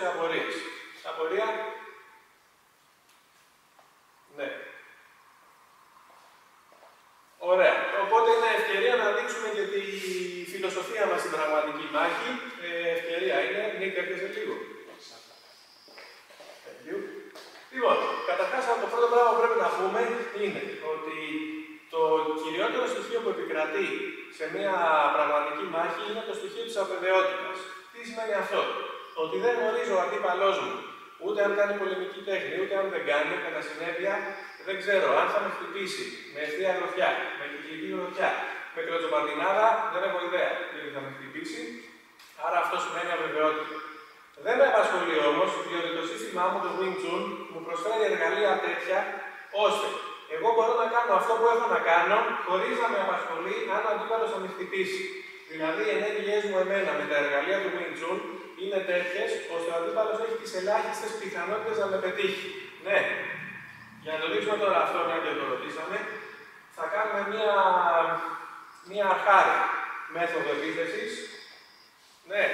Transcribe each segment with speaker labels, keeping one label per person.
Speaker 1: σε απορίες. Απορία. Ναι. Ωραία. Οπότε είναι ευκαιρία να δείξουμε και τη φιλοσοφία μας στην πραγματική μάχη. Ευκαιρία είναι. Νίκ, έρχεσαι λίγο. Λοιπόν, καταρχάς το πρώτο πράγμα που πρέπει να πούμε είναι ότι το κυριότερο στοιχείο που επικρατεί σε μια πραγματική μάχη είναι το στοιχείο της αβεβαιότητας. Τι σημαίνει αυτό? Ότι δεν γνωρίζω ο αντίπαλός μου ούτε αν κάνει πολεμική τέχνη, ούτε αν δεν κάνει, κατά συνέπεια δεν ξέρω αν θα με χτυπήσει με ευθεία γροθιά, με κυκλική γροθιά, με κλωτσοπατινάδα, δεν έχω ιδέα γιατί θα με χτυπήσει. Άρα αυτό σημαίνει αβεβαιότητα. Δεν με απασχολεί όμως, διότι το σύστημά μου, το Wing Chun, μου προσφέρει εργαλεία τέτοια, ώστε εγώ μπορώ να κάνω αυτό που έχω να κάνω, χωρίς να με απασχολεί αν ο αντίπαλος θα με χτυπήσει. Δηλαδή, οι ενέργειές μου εμένα με τα εργαλεία του Wing Chun είναι τέτοιες, ώστε ο αντίπαλος έχει τις ελάχιστες πιθανότητες να με πετύχει. Ναι. Για να το δείξουμε τώρα αυτό, μια και το ρωτήσαμε, θα κάνουμε μια αρχάρη μέθοδο επίθεσης. Ναι.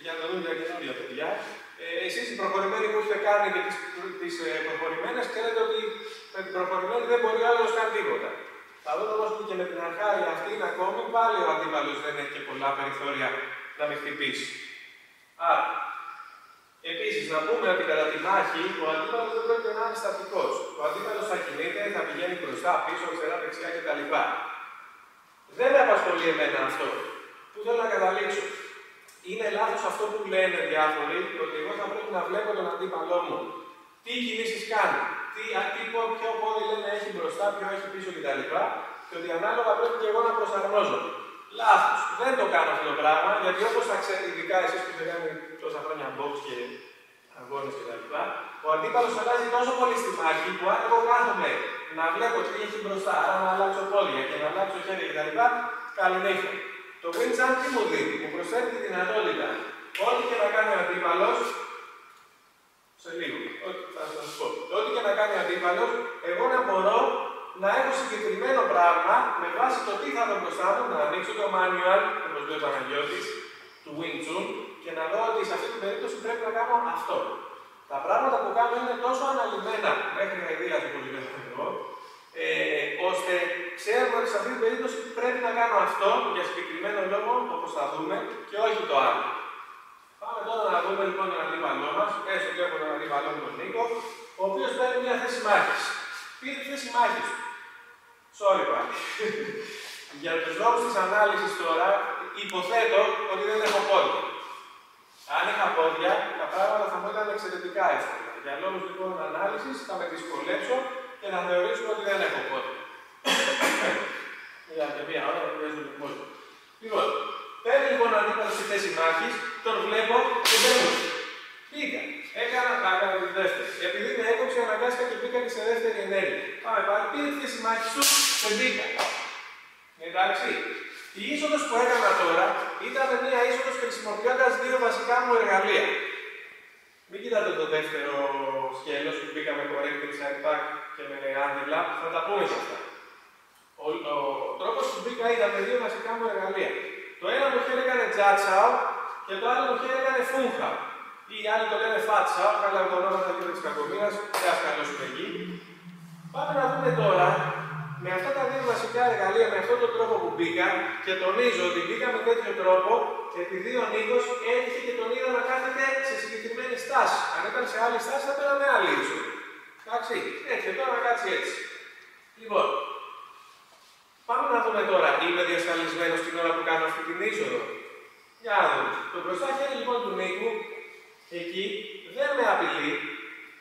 Speaker 1: Για να δούμε τα καινούργια παιδιά. Εσείς οι προχωρημένοι που έχετε κάνει και τις προχωρημένες, ξέρετε ότι με την προχωρημένη δεν μπορεί άλλος να κάνει τίποτα. Θα δούμε όμως ότι και με την αρχάρια αυτή είναι ακόμη πάλι ο αντίπαλος δεν έχει και πολλά περιθώρια να με χτυπήσει. Άρα, επίσης να πούμε ότι κατά τη μάχη ο αντίπαλος δεν πρέπει να είναι στατικός. Ο αντίπαλος θα κινείται, θα πηγαίνει μπροστά, πίσω, αριστερά, δεξιά κτλ. Δεν με απασχολεί εμένα αυτό. Πού θέλω να καταλήξω? Είναι λάθος αυτό που λένε διάφοροι, ότι εγώ θα πρέπει να βλέπω τον αντίπαλό μου. Τι κινήσεις κάνει, ποιο πόδι λένε έχει μπροστά, ποιο έχει πίσω κτλ. Και ότι ανάλογα πρέπει και εγώ να προσαρμόζομαι. Λάθος. Δεν το κάνω αυτό το πράγμα, γιατί όπως θα ξέρετε, ειδικά εσείς που έχετε κάνει τόσα χρόνια box και αγώνες κτλ., ο αντίπαλος αλλάζει τόσο πολύ στη μάχη που αν εγώ κάθομαι να βλέπω τι έχει μπροστά, άρα να αλλάξω πόδια και να αλλάξω χέρια κτλ., καληνύχτα. Το Wing Chun τι μου δίνει? Μου προσφέρει τη δυνατότητα ό,τι και να κάνει ο αντίπαλος, σε λίγο, θα σας πω, ό,τι και να κάνει ο αντίπαλος, εγώ να μπορώ να έχω συγκεκριμένο πράγμα με βάση το τι θα δω μπροστά μου, να ανοίξω το manual, όπως λέει ο Παναγιώτης, του Wing Chun και να δω ότι σε αυτή την περίπτωση πρέπει να κάνω αυτό. Τα πράγματα που κάνω είναι τόσο αναλυμένα μέχρι να ιδίαση, όπως λέω εγώ, ώστε ξέρουμε ότι σε αυτή την περίπτωση πρέπει να κάνω αυτό για συγκεκριμένο λόγο, όπως θα δούμε, και όχι το άλλο. Πάμε τώρα να δούμε λοιπόν τον αντίπαλό μας, έστω και έχω τον αντίπαλό μου τον Νίκο, ο οποίος παίρνει μια θέση μάχης. Πήρε τη θέση μάχης του. Sorry πάλι. Για τους λόγους της ανάλυσης τώρα, υποθέτω ότι δεν έχω πόδια. Αν είχα πόδια, τα πράγματα θα μου ήταν εξαιρετικά εύκολα. Για λόγους λοιπόν ανάλυσης θα με δυσκολέψω και να θεωρήσουμε ότι δεν έχω πόδια. Για και μία ώρα να πιέζω το πόδι. Λοιπόν, παίρνει λοιπόν ο αντίπαλος στη θέση μάχης, τον βλέπω και μπαίνω. Πήγα. Έκανα τη δεύτερη. Επειδή με έκοψε, αναγκάστηκα και πήγα και σε δεύτερη ενέργεια. Πάμε πάλι, πήρε τη θέση μάχης του και μπήκα. Εντάξει. Η είσοδος που έκανα τώρα ήταν μια είσοδος χρησιμοποιώντας δύο βασικά μου εργαλεία. Μην κοιτάτε το δεύτερο σκέλος που μπήκαμε corrected side back και με άντιλα, θα τα πούμε σε αυτά. Ο τρόπος που μπήκα ήταν με δύο βασικά μου εργαλεία. Το ένα μου χέρι έκανε τζάτσαο και το άλλο μου χέρι έκανε φούνχαο. Ή οι άλλοι το λένε φάτσαο, καλά από το όνομα της κακομοίρας, δεν ας καλώσουμε εκεί. Πάμε να δούμε τώρα, με αυτά τα δύο βασικά εργαλεία, με αυτόν τον τρόπο που μπήκα, και τονίζω ότι μπήκα με τέτοιο τρόπο, επειδή ο Νίκος έτυχε και τον είδα να κάθεται σε συγκεκριμένη στάση. Αν ήταν σε άλλη στάση, θα πέραμε άλλη είσοδο. Εντάξει, έτσι, τώρα να κάτσει έτσι. Λοιπόν, πάμε να δούμε τώρα, είμαι διασφαλισμένος την ώρα που κάνω αυτή την είσοδο? Για να δούμε. Το μπροστά χέρι λοιπόν του Νίκου, εκεί δεν με απειλεί.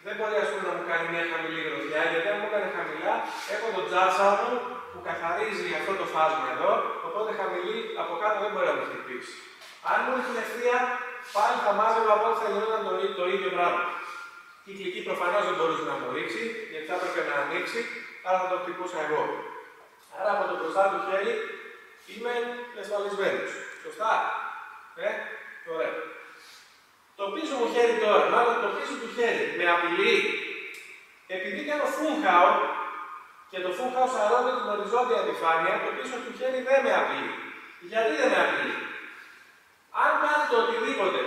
Speaker 1: Δεν μπορεί ας πούμε να μου κάνει μια χαμηλή γροθιά, γιατί αν μου έκανε χαμηλά, έχω τον τζάτσα μου που καθαρίζει αυτό το φάσμα εδώ, οπότε χαμηλή από κάτω δεν μπορεί να με χτυπήσει. Αν μου είχε ευθεία, πάλι θα μάζευα από ό,τι θα γινόταν το ίδιο πράγμα. Κυκλική προφανώς δεν μπορούσε να μου ρίξει, γιατί θα έπρεπε να ανοίξει, άρα θα το χτυπούσα εγώ. Άρα από το μπροστά του χέρι είμαι διασφαλισμένος. Σωστά? Ωραία. Το πίσω μου χέρι τώρα, μάλλον το πίσω του χέρι, με απειλεί. Επειδή κάνω φούνχαο και το φούνχαο σαρώνει την οριζόντια επιφάνεια, το πίσω του χέρι δεν με απειλεί. Γιατί δεν με απειλεί? Αν κάνει το οτιδήποτε,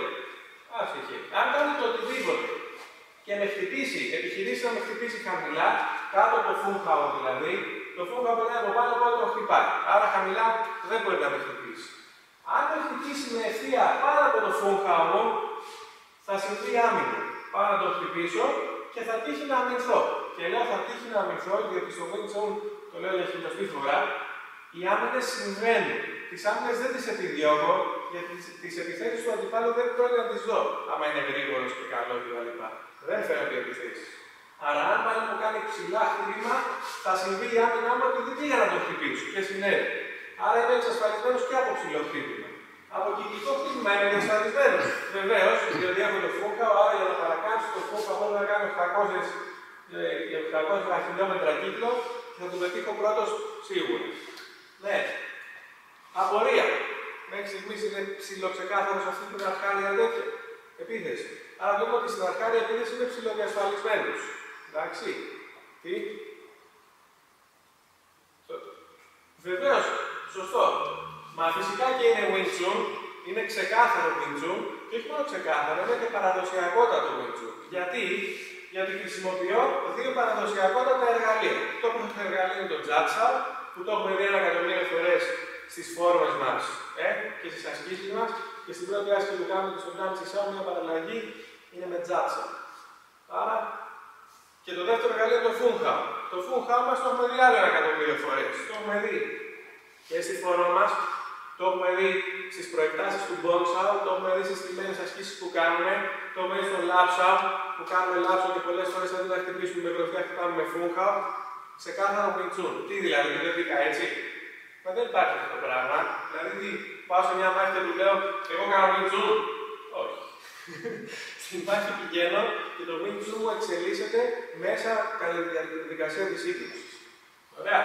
Speaker 1: αν κάνει επιχειρήσει να με χτυπήσει χαμηλά, κάτω από το φούγχαο δηλαδή, το φούγχαο περνάει από πάνω, οπότε το χτυπάει. Άρα χαμηλά δεν μπορεί να με χτυπήσει. Αν με χτυπήσει με ευθεία πάνω από το φούγχαο μου, θα συμβεί άμυνα. Πάω να το χτυπήσω και θα τύχει να αμυνθώ. Και λέω θα τύχει να αμυνθώ, γιατί στο Wing Chun, το λέω για χιλιοστή φορά, οι άμυνες συμβαίνουν. Τις άμυνες δεν τις επιδιώκω, γιατί τις επιθέσεις του αντιπάλου δεν πρόκειται να τις δω. Άμα είναι γρήγορος και καλό κτλ. Δεν φέρνω επιθέσεις. Άρα, αν πάλι μου κάνει ψηλά χτύπημα, θα συμβεί η άμυνά μου ότι δεν πήγα να το χτυπήσω. Και συνέβη. Άρα είμαι εξασφαλισμένος και από ψηλό χτύπημα. Από κυκλικό χτύπημα είμαι εξασφαλισμένος. Βεβαίως, διότι έχω το φούγχαο, άρα για να παρακάμψω το φούγχαο μπορώ να κάνω 800 χιλιόμετρα κύκλο και θα το πετύχω πρώτος σίγουρα. Ναι. Απορία. Μέχρι στιγμής είναι ψιλοξεκάθαρο σε αυτή την αρχάρια τέτοια επίθεση. Άρα βλέπω ότι στην αρχάρια επίθεση είναι ψιλοδιασφαλισμένος. Εντάξει. Τι. Βεβαίως. Σωστό. Μα φυσικά και είναι Wing Chun. Είναι ξεκάθαρο Wing Chun. Και όχι μόνο ξεκάθαρο, είναι και παραδοσιακότατο Wing Chun. Γιατί χρησιμοποιώ δύο παραδοσιακότατα εργαλεία. Το πρώτο εργαλείο είναι το Jat Sao, που το έχουμε δει 1.000.000 φορές στις φόρμες μας και στις ασκήσεις μας. Και στην πρώτη άσκηση που κάνουμε στο Jat Sao, μια παραλλαγή είναι με Jat Sao. Άρα, και το δεύτερο εργαλείο είναι το φούγχαο. Το φούγχαο μας το έχουμε δει άλλο 1.000.000 φορές. Το έχουμε δει και στη φόρμα μας, το έχουμε δει στις προεκτάσεις του Bonsao, το έχουμε δει στις στημένες ασκήσεις που κάνουμε, το έχουμε δει στο Lapsao, που κάνουμε Lapsao και πολλές φορές αντί να χτυπήσουμε με γροθιά χτυπάμε με φούγχαο. Ξεκάθαρο Wing Chun. Τι δηλαδή, δεν πήγα έτσι. Μα δεν υπάρχει αυτό το πράγμα. Δηλαδή, τι, πάω σε μια μάχη και του λέω, εγώ κάνω Wing Chun. Όχι. Στην μάχη πηγαίνω και το Wing Chun μου εξελίσσεται μέσα κατά τη διαδικασία της σύγκρουσης. Ωραία.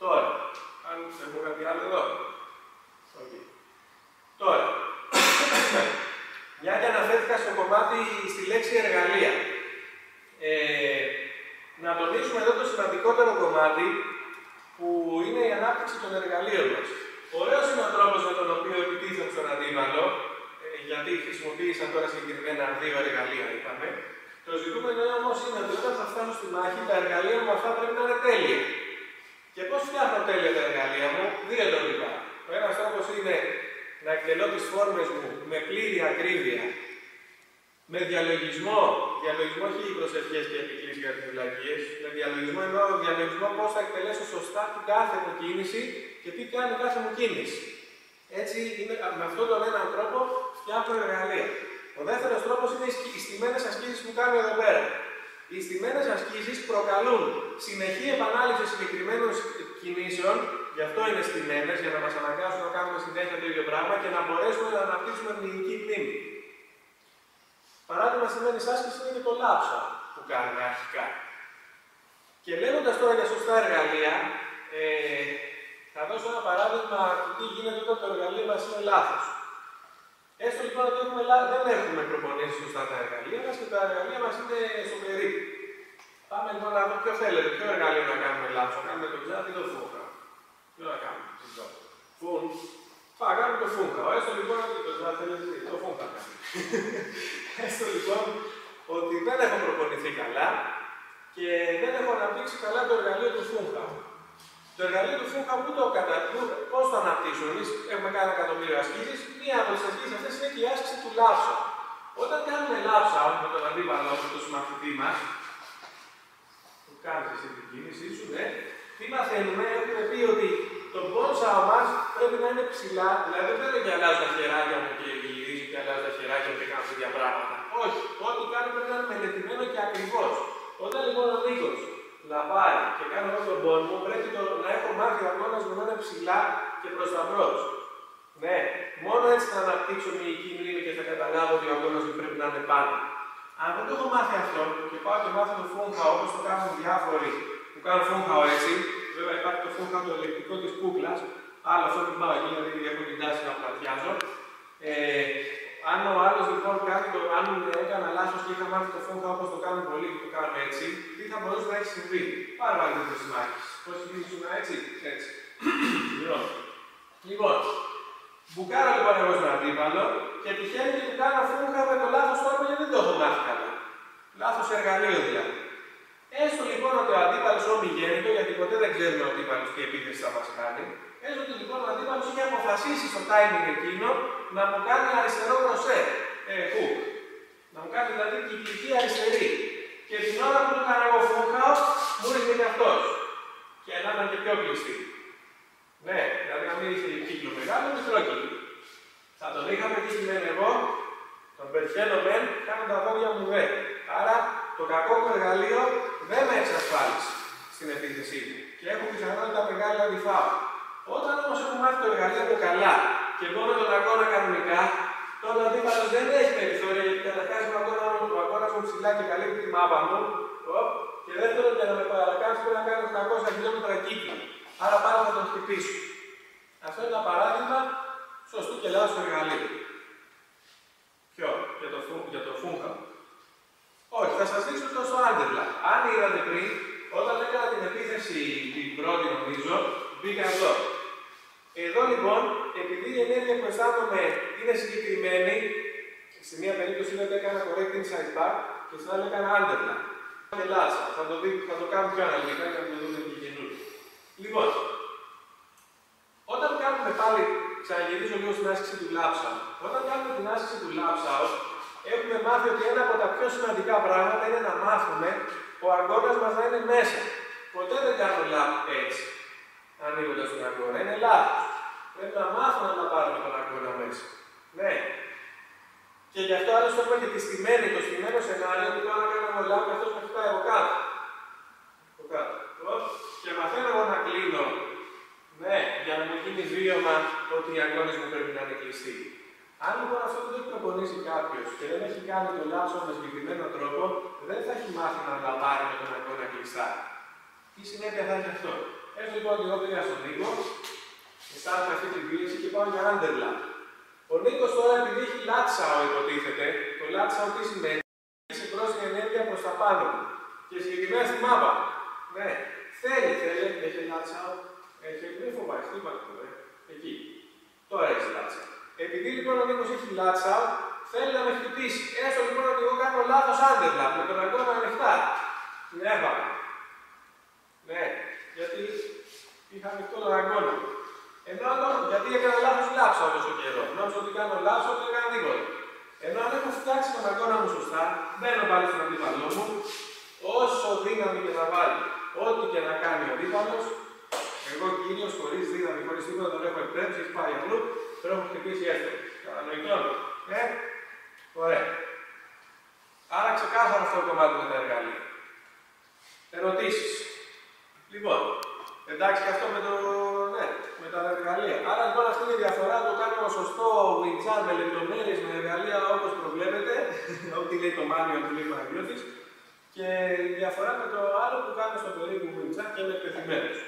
Speaker 1: Τώρα, αν έχουμε κάτι άλλο εδώ. Okay. Τώρα, μια και αναφέρθηκα στο κομμάτι, στη λέξη εργαλεία. Να τονίσουμε εδώ το σημαντικότερο κομμάτι που είναι η ανάπτυξη των εργαλείων μας. Ωραίος είναι ο τρόπος με τον οποίο επιτίθενται στον αντίπαλο, γιατί χρησιμοποίησαν τώρα συγκεκριμένα δύο εργαλεία, είπαμε. Το ζητούμενο όμως είναι ότι όταν θα φτάνω στη μάχη, τα εργαλεία μου αυτά πρέπει να είναι τέλεια. Και πώς φτιάχνω τέλεια τα εργαλεία μου, δύο τρόπα. Ο ένας τρόπος είναι να εκτελώ τις φόρμες μου με πλήρη ακρίβεια, με διαλογισμό όχι προσευχές και επικλήσεις για τις φυλακίες, με διαλογισμό πώς θα εκτελέσω σωστά την κάθε μου κίνηση και τι κάνει κάθε μου κίνηση. Έτσι, με αυτόν τον έναν τρόπο φτιάχνω εργαλεία. Ο δεύτερος τρόπος είναι οι στημένες ασκήσεις που κάνω εδώ πέρα. Οι στημένες ασκήσεις προκαλούν συνεχή επανάληψη συγκεκριμένων κινήσεων, γι' αυτό είναι στημένες, για να μας αναγκάσουν να κάνουμε συνέχεια το ίδιο πράγμα και να μπορέσουμε να αναπτύξουμε μυϊκή μνήμη. Παράδειγμα στημένης άσκησης είναι και το Lapsao που κάνουμε αρχικά. Και λέγοντας τώρα για σωστά εργαλεία, θα δώσω ένα παράδειγμα του τι γίνεται όταν το εργαλείο μας είναι λάθος. Έστω λοιπόν ότι δεν έχουμε προπονήσει σωστά τα εργαλεία μας και τα εργαλεία μας είναι στο περίπου. Πάμε λοιπόν να δούμε ποιο θέλετε, ποιο εργαλείο να κάνουμε λάθος. Να κάνουμε το Jat ή το φούγχαο. Ποιο να κάνουμε, θα κάνουμε το φούγχαο. Έστω λοιπόν ότι το Jat θέλετε, το φούγχαο κάνουμε. Έστω λοιπόν ότι δεν έχω προπονηθεί καλά και δεν έχω αναπτύξει καλά το εργαλείο του φούγχαου. Το εργαλείο του φούγχαου πώς το αναπτύσσουμε. Εμείς έχουμε κάνει 1.000.000 ασκήσεις. Μία από τις ασκήσεις αυτές είναι και η άσκηση του Lapsao. Όταν κάνουμε Lapsao με τον αντίπαλο, με τον συμμαθητή μας, που κάνεις εσύ την κίνησή σου, ναι, τι μαθαίνουμε, έχουμε πει ότι το Bonsao μας πρέπει να είναι ψηλά, δηλαδή δεν θέλω και αλλάζω τα χεράκια μου και γυρίζω και αλλάζω τα χεράκια μου και κάνω τέτοια πράγματα. Όχι, ό,τι κάνω πρέπει να είναι μελετημένο και ακριβώς. Όταν λοιπόν ο Νίκος λαπάρει και κάνω εγώ τον πόνο μου, πρέπει να έχω μάθει ο αγώνας μου να είναι ψηλά και προς τα μπρος. Ναι, μόνο έτσι θα αναπτύξω μυϊκή μνήμη και θα καταλάβω ότι ο αγώνας μου πρέπει να είναι πάνω. Αν δεν το έχω μάθει αυτό και πάω και μάθω το φούγχαο όπως το κάνουν διάφοροι που κάνουν φούγχαο έτσι, βέβαια υπάρχει το φούγχαο το ελεκτικό της κούκλας, άλλο αυτό που πάω εκεί, δηλαδή έχω την τάση να πλατιάζω. Αν ο άλλος λοιπόν αν έκανα λάθος και είχα μάθει το φούγχαο όπως το κάνουν πολλοί και το κάνουν έτσι, τι θα μπορούσε να έχει συμβεί. Πάρα πολύ τέτοιες μάχες. Πώς κινήσουμε έτσι, έτσι. Λοιπόν, μπουκάρω λοιπόν εγώ στον αντίπαλο και τυχαίνει και του κάνω φούγχαο με το λάθος τρόπο γιατί δεν το έχω μάθει καλά. Λάθος εργαλείο δηλαδή. Έστω λοιπόν ότι ο αντίπαλος ομιγέννητο, γιατί ποτέ δεν ξέρουμε ο αντίπαλος τι επίθεση θα μας κάνει, έστω ότι λοιπόν ο αντίπαλος είχε αποφασίσει στο timing εκείνο να μου κάνει αριστερό κροσέ. Hook. Να μου κάνει δηλαδή κυκλική αριστερή. Και την ώρα που το κάνω εγώ φούχαο, μου ήρθε και αυτός. Και να ήταν και πιο κλειστή. Ναι, δηλαδή να μην είχε κύκλο μεγάλο, μικρό κύκλο. Θα τον είχαμε κείμενο εγώ, τον πετυχαίνω μεν, κάνω τα δόντια μου δε. Άρα το κακό μου εργαλείο δεν με εξασφάλισε στην επίθεσή του. Και έχω πιθανότητα μεγάλη να τη φάω. Όταν όμως έχω μάθει το εργαλείο μου καλά και εγώ με τον αγώνα κανονικά, τότε ο αντίπαλος δεν έχει περιθώρια γιατί καταρχάς ο αγώνας μου ψηλά και καλύπτει τη μάπα μου. Και δεύτερον, για να με παρακάμψει πρέπει να κάνω 800 χιλιόμετρα κύκλο. Άρα πάλι θα τον χτυπήσω. Αυτό είναι ένα παράδειγμα σωστού και λάθος εργαλείου. Ποιο? Για το φούγχαο. Όχι, θα σας δείξω το στο άντερλα. Αν είδατε πριν, όταν έκανα την επίθεση την πρώτη νομίζω, μπήκα εδώ. Εδώ λοιπόν, επειδή η ενέργεια που αισθάνομαι είναι συγκεκριμένη, σε μία περίπτωση δεν έκανα correct inside back και στην άλλη έκανα άντερλα. Και λάτσα. Θα το κάνω πιο αναλυτικά για να το δούμε και καινούριο. Λοιπόν, όταν κάνουμε πάλι, ξαναγυρίζω λίγο στην άσκηση του λάψα. Όταν κάνουμε την άσκηση του λάψα, έχουμε μάθει ότι ένα από τα πιο σημαντικά πράγματα είναι να μάθουμε ο αγώνας μας να είναι μέσα. Ποτέ δεν κάνω λάπ έτσι, ανοίγοντας τον αγώνα. Είναι λάθος. Πρέπει να μάθουμε να πάρουμε τον αγώνα μέσα. Ναι. Και γι' αυτό άλλωστε έχουμε και το στημένο σενάριο που πάω να κάνω εγώ λάπ και αυτός με χτυπάει από κάτω. Από κάτω. Και μαθαίνω εγώ να κλείνω. Ναι, για να μου γίνει βίωμα ότι οι αγώνες μου πρέπει να είναι κλειστοί. Αν λοιπόν αυτό δεν το έχει προπονήσει κάποιος και δεν έχει κάνει το λάψο με συγκεκριμένο τρόπο, δεν θα έχει μάθει να τα πάρει με τον αγώνα κλειστά. Τι συνέπεια θα έχει αυτό? Έστω λοιπόν ότι εγώ πήγα στον Νίκο, αισθάνομαι αυτή την πίεση και πάω για άντερλα. Ο Νίκος τώρα επειδή έχει λάτσαο υποτίθεται, το λάτσαο τι σημαίνει? Έχει πρόσθετη ενέργεια προς τα πάνω μου. Και συγκεκριμένα στη μάπα. Ναι, θέλει, έχει λάτσαο. Μην φοβάσαι, τι υπάρχει εδώ, εκεί. Τώρα έχει λάτσαο. Επειδή λοιπόν ο Νίκος έχει λάτσαο, θέλει να με χτυπήσει. Έστω λοιπόν ότι εγώ κάνω λάθος άντερλα, με τον αγώνα ανοιχτά. Την έβαλα. Ναι, γιατί είχα ανοιχτό τον αγώνα. Ενώ γιατί έκανα λάθος λάψα τόσο καιρό. Νόμιζα ότι κάνω λάθος, δεν έκανα τίποτα. Ενώ αν έχω φτιάξει τον αγώνα μου σωστά, μπαίνω πάλι στον αντίπαλό μου, όσο δύναμη και να βάλει, ό,τι και να κάνει ο αντίπαλος, εγώ κύριος, χωρίς δύναμη, χωρίς τίποτα, τον έχω εκπέμψει, έχει πάει αλλού, τον έχω χτυπήσει εύκολα. Κατανοητό. Ωραία. Άρα ξεκάθαρα αυτό το κομμάτι με τα εργαλεία. Ερωτήσεις. Λοιπόν, εντάξει και αυτό με τα εργαλεία. Άρα λοιπόν αυτή είναι η διαφορά, το κάνουμε σωστό winchar με λεπτομέρειες, με εργαλεία όπως προβλέπετε, ό,τι λέει το manual που λέει ο Παναγιώτης, και η διαφορά με το άλλο που κάνουμε στο περίπου winchar και είναι εκτεθειμένος.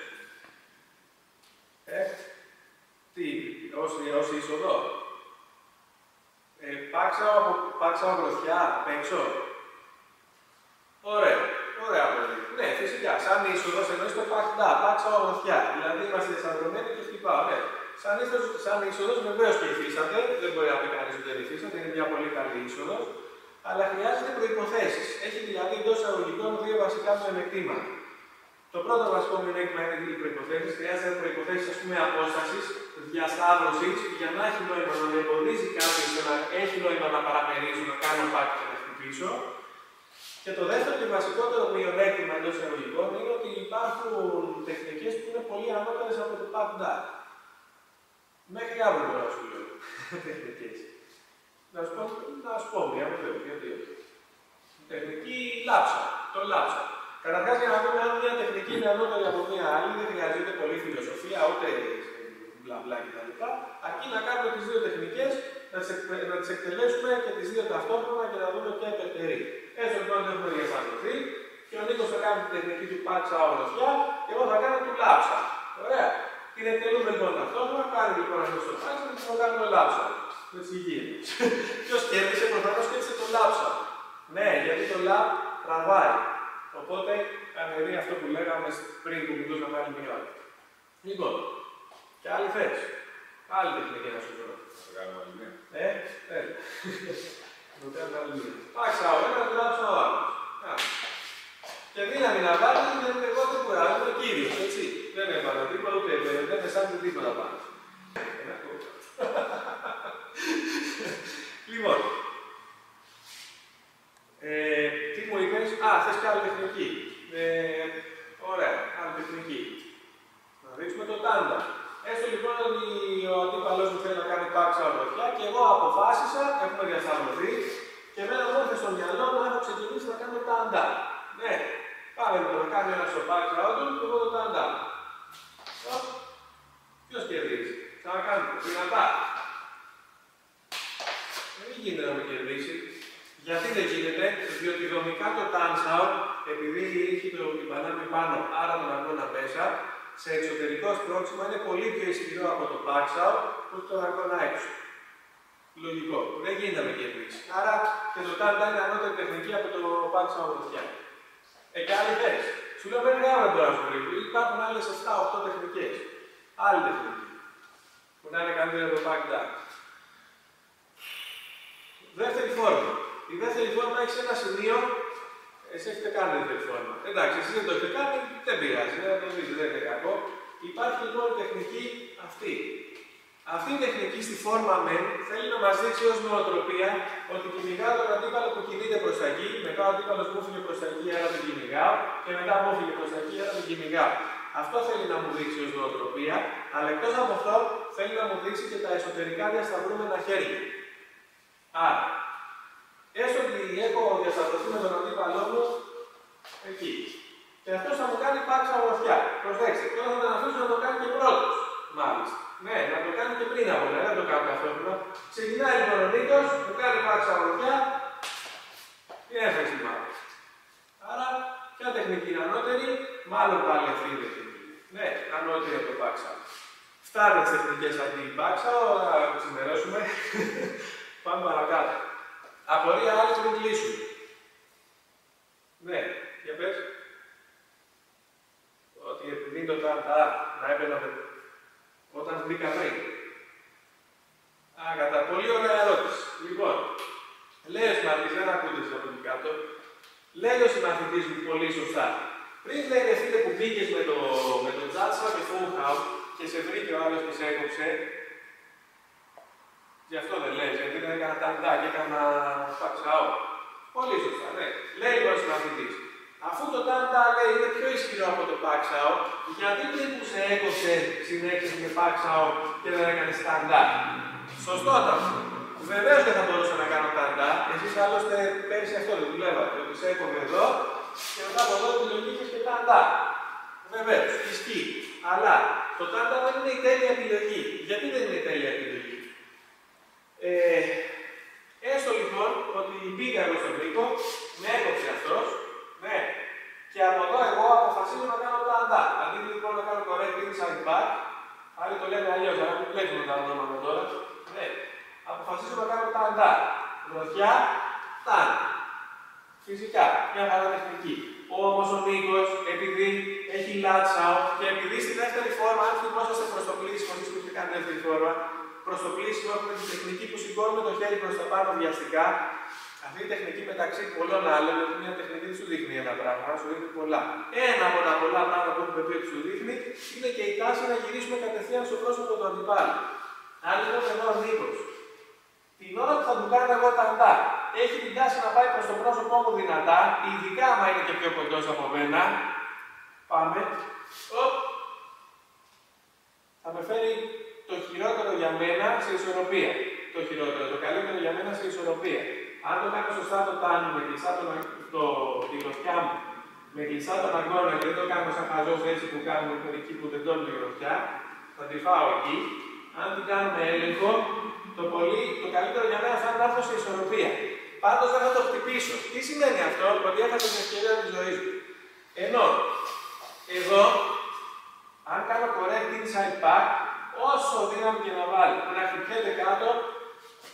Speaker 1: Ως είσοδο. Πάξαω γροθιά απ' έξω. Ωραία. Ωραία πολύ. Ναι, φυσικά. Σαν είσοδος εννοείς το πάξαω γροθιά. Δηλαδή είμαστε διασταυρωμένοι και χτυπάω. Ναι. Σαν είσοδος βεβαίως και υφίσταται. Δεν μπορεί να πει κανείς ότι δεν υφίσταται. Είναι μια πολύ καλή είσοδος. Αλλά χρειάζεται προϋποθέσεις. Έχει δηλαδή εντός εισαγωγικών δύο βασικά μειονεκτήματα. Το πρώτο βασικό μειονέκτημα είναι οι προϋποθέσεις. Χρειάζεται προϋποθέσεις απόστασης, διασταύρωσης, για να έχει νόημα να με εμποδίζει κάποιος και να έχει νόημα να παραμερίζω, να κάνω πάκι και να χτυπήσω. Και το δεύτερο και βασικότερο μειονέκτημα εντός εισαγωγικών είναι ότι υπάρχουν τεχνικές που είναι πολύ ανώτερες από το pack down. Μέχρι αύριο μπορώ να σου λέω τεχνικές. Να σου πω μία, βέβαια, γιατί όχι. Τεχνική λάψα. Το λάψα. Καταρχάς, για να δούμε αν μια τεχνική είναι ανώτερη από μια άλλη, δεν χρειάζεται πολλή φιλοσοφία, ούτε μπλα μπλα κτλ. Αρκεί να κάνουμε τις δύο τεχνικές, να τις εκτελέσουμε και τις δύο ταυτόχρονα και να δούμε ποια υπερτερεί. Έτσι λοιπόν δεν έχουμε διασφαλιστεί και ο Νίκος θα κάνει την τεχνική του πάξα οροφιά και εγώ θα κάνω του λάψα. Ωραία. Την εκτελούμε λοιπόν ταυτόχρονα, κάνει λοιπόν αυτό το πάξα και θα κάνω το λάψα. Με τις υγείες. Ποιος κέρδισε, προφανώς κέρδισε το λάψα. Ναι, γιατί το λάπ τραβάει. Οπότε, ανεβεί αυτό που λέγαμε πριν που μιλούσαμε άλλη μια ώρα. Λοιπόν, και άλλη θέση. Άλλη τεχνική να σου πω. Θα κάνουμε άλλη μία. Θέλει. Πάξα ο ένας, λάψα ο άλλος. πάξα οροφιά και εγώ αποφάσισα, έχουμε διασταυρωθεί και εμένα μου ήρθε στο μυαλό να έχω ξεκινήσει να κάνω τα αντά. Ναι, πάμε λοιπόν να κάνει ένα στο πάξα του και εγώ το τα αντά. Ποιος κερδίζει, ξανακάνουμε, δυνατά. Δεν γίνεται να με κερδίσει. Γιατί δεν γίνεται, διότι δομικά το τάνσαο, επειδή έχει την παλάμη πάνω, άρα τον αγώνα μέσα, σε εξωτερικό σπρώξιμο είναι πολύ πιο ισχυρό από το πάξαο που τον αγώνα έξω. Λογικό. Δεν γίνεται να με κερδίσει. Άρα και το τάντα είναι ανώτερη τεχνική από το πάξαο οροφιά. Και άλλη θες. Σου λέω δεν γράμμα τώρα στο γρήγορο. Υπάρχουν άλλες 7-8 τεχνικές. Άλλη τεχνική. Που να είναι καλύτερα το πάκτα. Δεύτερη φόρμα. Η δεύτερη φόρμα έχει ένα σημείο. Εσείς έχετε κάνει δεύτερη φόρμα. Εντάξει, εσείς δεν το έχετε κάνει, δεν πειράζει, δεν το δείτε, δεν είναι κακό. Υπάρχει λοιπόν η τεχνική αυτή. Αυτή η τεχνική στη φόρμα μεν θέλει να μας δείξει ως νοοτροπία ότι κυνηγάω τον αντίπαλο που κινείται προς τα εκεί, μετά ο αντίπαλος μου φύγε προς τα εκεί, άρα τον κυνηγάω, και μετά μου φύγε προς τα εκεί, άρα τον κυνηγάω. Αυτό θέλει να μου δείξει ως νοοτροπία, αλλά εκτός από αυτό θέλει να μου δείξει και τα εσωτερικά διασταυρούμενα χέρια. Άρα, έστω ότι έχω διασταυρωθεί με τον αντίπαλό μου εκεί. Και αυτός θα μου κάνει πάξα οροφιά. Προσέξτε, τώρα θα τον αφήσω να το κάνει και πρώτος. Μάλιστα. Ναι, να το κάνει και πριν από μένα, δεν το κάνω ταυτόχρονα. Ξεκινάει λοιπόν ο Νίκος, μου κάνει πάξα οροφιά και έφτιαξε μάλλον. Άρα, ποια τεχνική είναι ανώτερη, μάλλον πάλι αυτή η τεχνική. Ναι, ανώτερη από το πάξα. Φτάνουν τις τεχνικές αντί πάξα, να ξημερώσουμε. Πάμε παρακάτω. Απορία άλλη πριν κλείσουμε. Ναι, για πες. Ότι επειδή το τάντα να έμπαινα όταν μπήκα πριν. Κατά πολύ ωραία ερώτηση. Λοιπόν, λέει ο συμμαθητής, δεν ακούτε από εκεί κάτω, λέει ο συμμαθητής μου πολύ σωστά. Πριν λέει φίλε που μπήκες με το Τζάτσμα και Φουχάου και σε βρήκε ο άλλος και σε έκοψε, γι' αυτό δεν λες, γιατί δεν έκανα ταντά και έκανα παξαό. Πολύ σωστά, ναι. Λέει λοιπόν ο συμμαθητής. Αφού το τάντα λέει είναι πιο ισχυρό από το παξαό, γιατί πριν που σε έκοψε συνέχισε με παξαό και δεν έκανες ταντά. Σωστότατο. Βεβαίως δεν θα μπορούσα να κάνω ταντά. Εσείς άλλωστε πέρυσι αυτό δεν δουλεύατε. Ότι σε έκοβε εδώ και μετά από εδώ επιλογή είχες και ταντά. Βεβαίως, ισχύει. Αλλά το τάντα δεν είναι η τέλεια επιλογή. Γιατί δεν είναι η τέλεια επιλογή. Έστω λοιπόν ότι πήγα εγώ στον Νίκο, με έκοψε αυτός, ναι, και από εδώ εγώ αποφασίζω να κάνω ταντά. Αντί λοιπόν να κάνω correct inside back, άλλοι το λένε αλλιώς, αλλά μην βλέπουμε τα ονόματα τώρα, ναι, αποφασίζω να κάνω ταντά. Γροθιά, ταν. Φυσικά, μια χαρά τεχνική. Όμως ο Νίκος, επειδή έχει λάτσαο και επειδή στη δεύτερη φόρμα, αν θυμόσαστε προς το κλείσιμο, εσείς που έχετε κάνει δεύτερη φόρμα, προς το κλείσιμο έχουμε την τεχνική που σηκώνουμε το χέρι προς τα πάνω βιαστικά. Αυτή η τεχνική μεταξύ πολλών άλλων, είναι μια τεχνική που σου δείχνει ένα πράγμα, σου δείχνει πολλά. Ένα από τα πολλά πράγματα που έχουμε πει ότι σου δείχνει είναι και η τάση να γυρίσουμε κατευθείαν στο πρόσωπο του αντιπάλου. Αν λοιπόν εδώ ο Νίκος, την ώρα που θα του κάνω εγώ ταντά, έχει την τάση να πάει προς το πρόσωπό μου δυνατά, ειδικά άμα είναι και πιο κοντός από μένα. Πάμε. Θα με φέρει το χειρότερο για μένα σε ισορροπία. Το χειρότερο, το καλύτερο για μένα σε ισορροπία. Αν το κάνω σωστά το τάνι, με κλεισά τη γροθιά μου, με κλεισά τον αγώνα και δεν το κάνω σαν χαζός έτσι που κάνουμε μερικοί που δεν τόνουν τη γροθιά, θα τη φάω εκεί. Αν την κάνουμε έλεγχο, το καλύτερο για μένα θα είναι να έρθω σε ισορροπία. Πάντως δεν θα το χτυπήσω. Τι σημαίνει αυτό, ότι έχασα την ευκαιρία της ζωής μου. Ενώ, εδώ, αν κάνω correct inside back, όσο δύναμη και να βάλει, να χτυπιέται κάτω,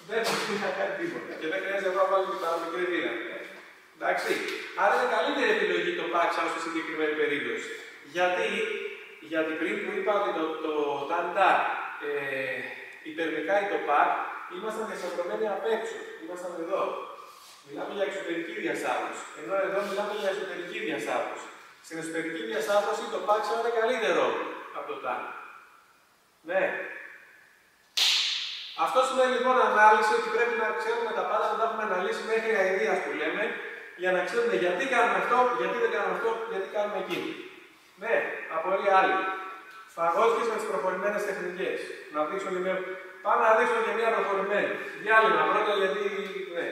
Speaker 1: δεν μπορεί να κάνει τίποτα. Και δεν χρειάζεται να βάλει την παραμικρή δύναμη. Εντάξει. Άρα είναι καλύτερη επιλογή το πάξαο στη συγκεκριμένη περίπτωση. Γιατί πριν που είπα ότι το τάντα υπερνικάει το πακ, ήμασταν διασταυρωμένοι απ' έξω. Ήμασταν εδώ. Μιλάμε για εξωτερική διασταύρωση. Ενώ εδώ μιλάμε για εσωτερική διασταύρωση. Στην εσωτερική διασταύρωση το πάξαο είναι καλύτερο από το τάντα. Ναι. Αυτό σημαίνει λοιπόν ανάλυση ότι πρέπει να ξέρουμε τα πάντα, να τα έχουμε αναλύσει μέχρι αηδίας που λέμε, για να ξέρουμε γιατί κάνουμε αυτό, γιατί δεν κάνουμε αυτό, γιατί κάνουμε εκείνο. Ναι, απορία άλλη. Φαγώθηκες με τις προχωρημένες τεχνικές. Να δείξω πάμε να δείξουμε και μια προχωρημένη. Διάλειμμα πρώτα γιατί. Ναι.